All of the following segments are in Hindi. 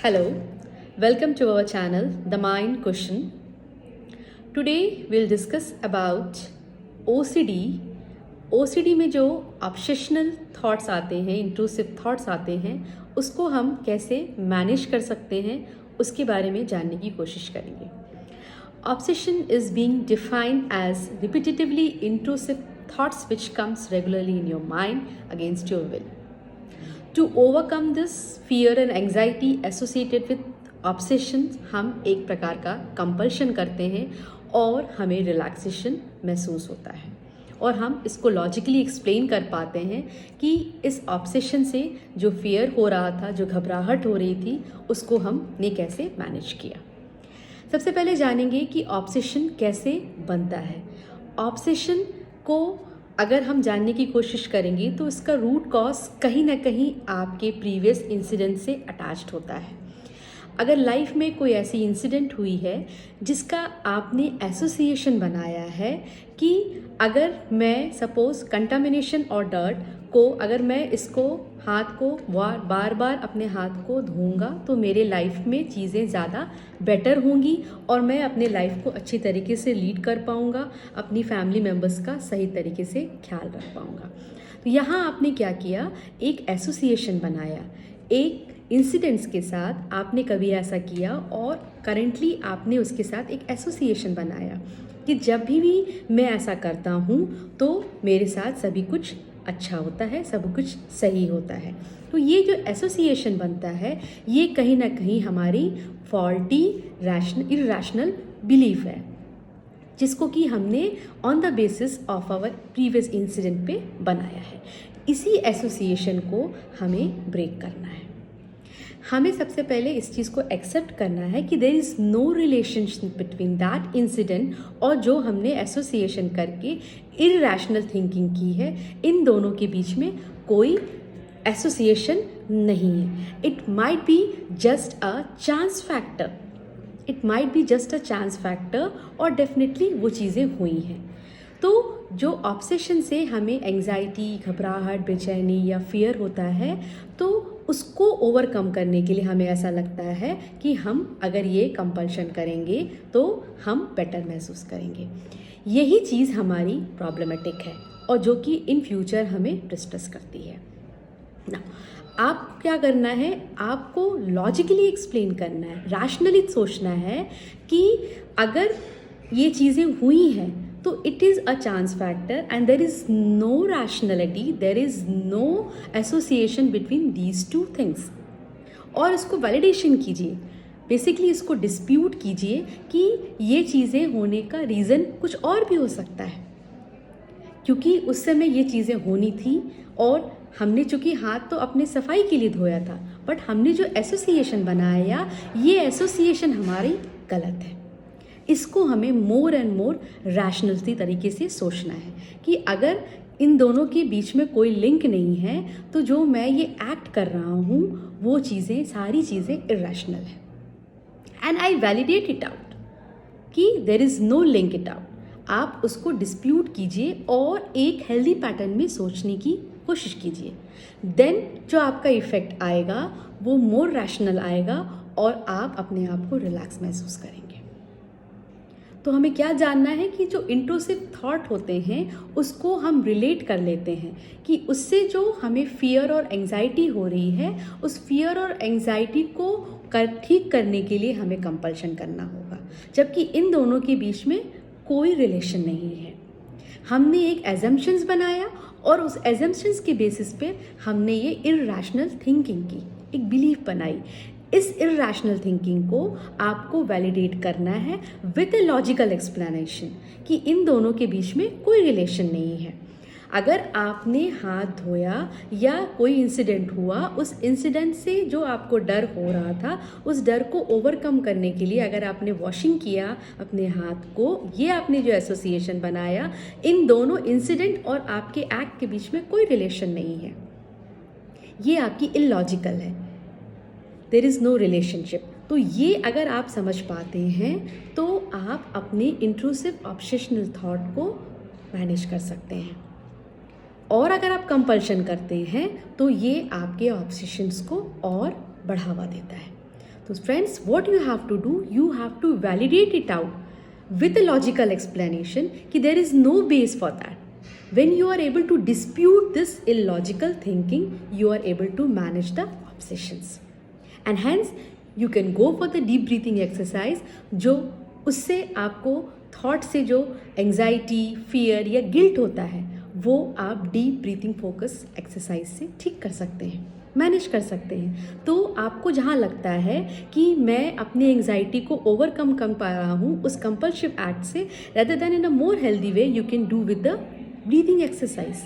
Hello, welcome to our channel, The Mind Cushion. Today we'll discuss about OCD. OCD में जो ऑब्सेशनल थॉट्स आते हैं, इंट्रूसिव थॉट्स आते हैं, उसको हम कैसे मैनेज कर सकते हैं, उसके बारे में जानने की कोशिश करेंगे. Obsession is being defined as repetitively intrusive thoughts which comes regularly in your mind against your will. To overcome this fear and anxiety associated with obsession, हम एक प्रकार का कंपल्शन करते हैं और हमें रिलैक्सेशन महसूस होता है और हम इसको लॉजिकली एक्सप्लेन कर पाते हैं कि इस ऑब्सेशन से जो फियर हो रहा था, जो घबराहट हो रही थी, उसको हमने कैसे मैनेज किया. सबसे पहले जानेंगे कि ऑब्सेशन कैसे बनता है. ऑब्सेशन को अगर हम जानने की कोशिश करेंगे तो इसका रूट कॉज कहीं ना कहीं आपके प्रीवियस इंसिडेंट से अटैच्ड होता है. अगर लाइफ में कोई ऐसी इंसिडेंट हुई है जिसका आपने एसोसिएशन बनाया है कि अगर मैं सपोज कंटामिनेशन और डर्ट को, अगर मैं इसको हाथ को बार बार अपने हाथ को धोऊंगा तो मेरे लाइफ में चीज़ें ज़्यादा बेटर होंगी और मैं अपने लाइफ को अच्छी तरीके से लीड कर पाऊंगा, अपनी फैमिली मेम्बर्स का सही तरीके से ख्याल रख पाऊंगा. तो यहाँ आपने क्या किया, एक एसोसिएशन बनाया, एक इंसिडेंट्स के साथ आपने कभी ऐसा किया और करेंटली आपने उसके साथ एक एसोसिएशन बनाया कि जब भी मैं ऐसा करता हूँ तो मेरे साथ सभी कुछ अच्छा होता है, सब कुछ सही होता है. तो ये जो एसोसिएशन बनता है ये कहीं ना कहीं हमारी फॉल्टी इरैशनल बिलीफ है जिसको कि हमने on the basis of our previous incident पे बनाया है. इसी एसोसिएशन को हमें ब्रेक करना है. हमें सबसे पहले इस चीज़ को एक्सेप्ट करना है कि there is no relationship between that incident और जो हमने एसोसिएशन करके इरैशनल थिंकिंग की है, इन दोनों के बीच में कोई एसोसिएशन नहीं है. It might be just a chance factor, it might be just a chance factor और डेफिनेटली वो चीज़ें हुई हैं. तो जो ऑब्सेशन से हमें एंजाइटी, घबराहट, बेचैनी या फियर होता है तो उसको ओवरकम करने के लिए हमें ऐसा लगता है कि हम अगर ये कंपल्शन करेंगे तो हम बेटर महसूस करेंगे. यही चीज़ हमारी प्रॉब्लमेटिक है और जो कि इन फ्यूचर हमें डिस्ट्रेस करती है ना. आप क्या करना है, आपको लॉजिकली एक्सप्लेन करना है, रैशनली सोचना है कि अगर ये चीज़ें हुई हैं तो it is a chance factor and there is no rationality, there is no association between these two things. और इसको वैलिडेशन कीजिए, बेसिकली इसको डिस्प्यूट कीजिए कि ये चीज़ें होने का रीज़न कुछ और भी हो सकता है क्योंकि उस समय ये चीज़ें होनी थी और हमने चूँकि हाथ तो अपने सफाई के लिए धोया था, बट हमने जो एसोसिएशन बनाया ये एसोसिएशन हमारी गलत है. इसको हमें मोर एंड मोर रैशनल तरीके से सोचना है कि अगर इन दोनों के बीच में कोई लिंक नहीं है तो जो मैं ये एक्ट कर रहा हूँ वो चीज़ें, सारी चीज़ें इरैशनल है and I validate it out कि there is no link it out. आप उसको डिस्प्यूट कीजिए और एक हेल्दी पैटर्न में सोचने की कोशिश कीजिए. देन जो आपका इफ़ेक्ट आएगा वो मोर रैशनल आएगा और आप अपने आप को रिलैक्स महसूस करेंगे. तो हमें क्या जानना है कि जो इंट्रूसिव थॉट होते हैं उसको हम रिलेट कर लेते हैं कि उससे जो हमें फियर और एंजाइटी हो रही है उस फियर और एंजाइटी को ठीक करने के लिए हमें कंपल्शन करना होगा, जबकि इन दोनों के बीच में कोई रिलेशन नहीं है. हमने एक एजम्पशंस बनाया और उस एजम्पशंस के बेसिस पे हमने ये इरैशनल थिंकिंग की, एक बिलीफ बनाई. इस इरैशनल थिंकिंग को आपको वैलिडेट करना है विद ए लॉजिकल एक्सप्लेनेशन कि इन दोनों के बीच में कोई रिलेशन नहीं है. अगर आपने हाथ धोया या कोई इंसिडेंट हुआ, उस इंसिडेंट से जो आपको डर हो रहा था उस डर को ओवरकम करने के लिए अगर आपने वॉशिंग किया अपने हाथ को, ये आपने जो एसोसिएशन बनाया, इन दोनों इंसिडेंट और आपके एक्ट के बीच में कोई रिलेशन नहीं है. ये आपकी इलॉजिकल है, देर इज़ नो रिलेशनशिप. तो ये अगर आप समझ पाते हैं तो आप अपने इंट्रूसिव ऑब्सेशनल थॉट को मैनेज कर सकते हैं. और अगर आप कंपल्शन करते हैं तो ये आपके ऑब्सेशंस को और बढ़ावा देता है. तो friends, what you have to do, you have to validate it out with a logical explanation कि there is no base for that. When you are able to dispute this illogical thinking, you are able to manage the obsessions. And hence, you can go for the deep breathing exercise जो उससे आपको थॉट से जो एंजाइटी, फियर या गिल्ट होता है वो आप डीप ब्रीथिंग फोकस एक्सरसाइज से ठीक कर सकते हैं, मैनेज कर सकते हैं. तो आपको जहाँ लगता है कि मैं अपनी एंजाइटी को ओवरकम कर पा रहा हूँ उस कंपल्सिव एक्ट से, rather than in a more healthy way, you can do with the breathing exercise.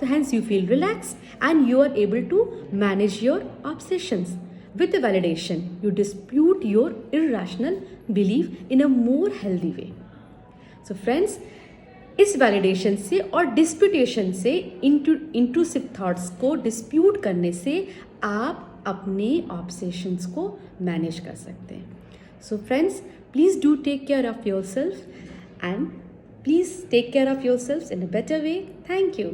So hence you feel relaxed and you are able to manage your obsessions. With the validation, you dispute your irrational belief in a more healthy way. So friends, इस वैलिडेशन से और डिस्प्यूटेशन से इंट्रूसिव थॉट्स को डिस्प्यूट करने से आप अपने ऑब्सेशंस को मैनेज कर सकते हैं. So friends, please do take care of yourself and please take care of yourself in a better way. Thank you.